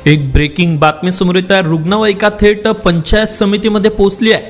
एक ब्रेकिंग बातमी समोर येत आहे। रुग्णवाहिका थेट पंचायत समितीमध्ये पोहोचली आहे।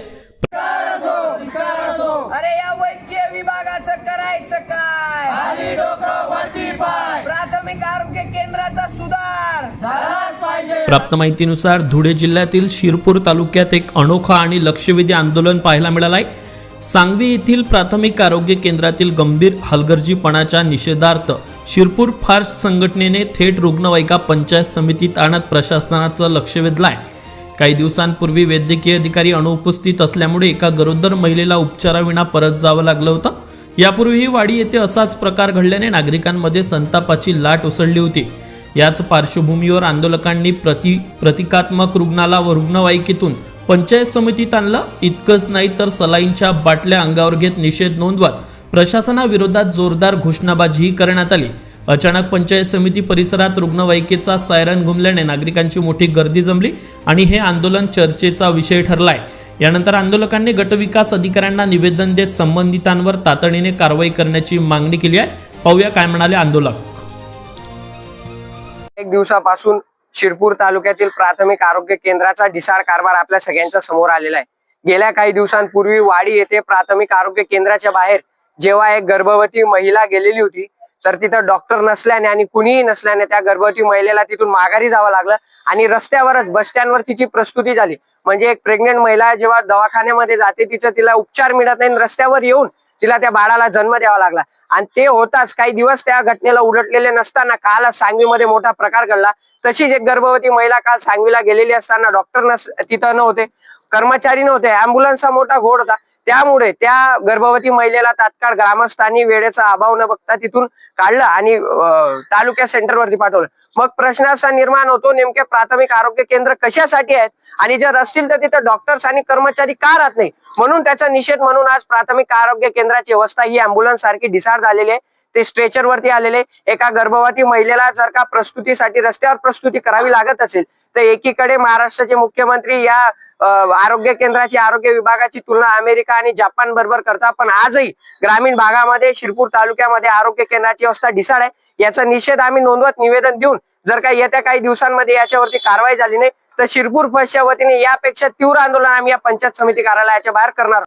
अरे या वैद्यकीय विभागाचं करायचं काय? खाली डोकं वरती पाय प्राथमिक आरोग्य केंद्राचा सुधार झालाच पाहिजे। प्राप्त माहितीनुसार धुळे जिल्ह्यातील शिरपूर तालुक्यात एक अनोखा आणि लक्षवेधी आंदोलन पाहायला मिळालं आहे। सांगवी येथील प्राथमिक आरोग्य केंद्रातील गंभीर हलगर्जीपणाच्या निषेधार्थ शिरपूर फास्ट संघटनेने थेट रुग्णवाहिका पंचायत समितीत आणत प्रशासनाचं लक्ष वेधलं आहे। काही दिवसांपूर्वी वैद्यकीय अधिकारी अनुपस्थित असल्यामुळे एका गरोदर महिलेला उपचाराविना परत जावं लागलं होतं। यापूर्वीही वाडी येथे असाच प्रकार घडल्याने नागरिकांमध्ये संतापाची लाट उसळली होती। याच पार्श्वभूमीवर आंदोलकांनी प्रतिकात्मक रुग्णाला व रुग्णवाहिकेतून पंचायत समितीत आणलं। इतकंच नाही तर सलाईनच्या बाटल्या अंगावर घेत निषेध नोंदवत प्रशासनाविरोधात जोरदार घोषणाबाजीही करण्यात आली। अचानक पंचायत समिती परिसरात रुग्णवाहिकेचा सायरन घुमल्याने नागरिकांची मोठी गर्दी जमली आणि हे आंदोलन चर्चेचा विषय ठरलाय। यानंतर आंदोलकांनी गटविकास अधिकाऱ्यांना निवेदन देत संबंधितांवर तातडीने कारवाई करण्याची मागणी केली आहे। पाहूया काय म्हणाले आंदोलक। एक दिवसापासून शिरपूर तालुक्यातील प्राथमिक आरोग्य केंद्राचा ढिसाळ कारभार आपल्या सगळ्यांच्या समोर आलेला आहे। गेल्या काही दिवसांपूर्वी वाडी येथे प्राथमिक आरोग्य केंद्राच्या बाहेर जेव्हा एक गर्भवती महिला गेलेली होती तर तिथं डॉक्टर नसल्याने आणि कुणीही नसल्याने त्या गर्भवती महिलेला तिथून माघारी जावं लागलं आणि रस्त्यावरच बस स्टँडवर तिची प्रस्तुती झाली। म्हणजे एक प्रेग्नेंट महिला जेव्हा दवाखान्यामध्ये जाते तिला उपचार मिळत नाही, रस्त्यावर येऊन तिला त्या बाळाला जन्म द्यावा लागला। आणि ते होताच काही दिवस त्या घटनेला उलटलेले नसताना काल सांगवीमध्ये मोठा प्रकार घडला। तशीच एक गर्भवती महिला काल सांगवीला गेलेली असताना डॉक्टर तिथं नव्हते, कर्मचारी नव्हते, अँब्युलन्सचा मोठा घोळ होता। त्यामुळे त्या गर्भवती महिलेला तात्काळ ग्रामस्थांनी वेळेचा अभाव न बघता तिथून काढलं आणि तालुक्या सेंटरवरती पाठवलं। मग प्रश्न असा निर्माण होतो नेमके प्राथमिक आरोग्य केंद्र कशासाठी आहेत आणि जर असतील तर तिथे डॉक्टर्स आणि कर्मचारी का राहत नाही, म्हणून त्याचा निषेध म्हणून आज प्राथमिक आरोग्य केंद्राची व्यवस्था ही अँब्युलन्स सारखी ढिसाळ झालेली आहे। ते स्ट्रेचर वरती आलेले एका गर्भवती महिलेला जर का प्रस्तुतीसाठी रस्त्यावर प्रस्तुती करावी लागत असेल तर एकीकडे महाराष्ट्राचे मुख्यमंत्री या आरोग्य केंद्राची आरोग्य विभागाची तुलना अमेरिका आणि जपान बरोबर करता, पण आजही ग्रामीण भागामध्ये शिरपूर तालुक्यामध्ये आरोग्य केंद्राची व्यवस्था ढिसाळ आहे। याचा निषेध आम्ही नोंदवत निवेदन देऊन जर का येत्या काही दिवसांमध्ये याच्यावरती कारवाई झाली नाही तर शिरपूर फर्स्टच्या वतीने यापेक्षा तीव्र आंदोलन आम्ही या पंचायत समिती कार्यालयाच्या बाहेर करणार।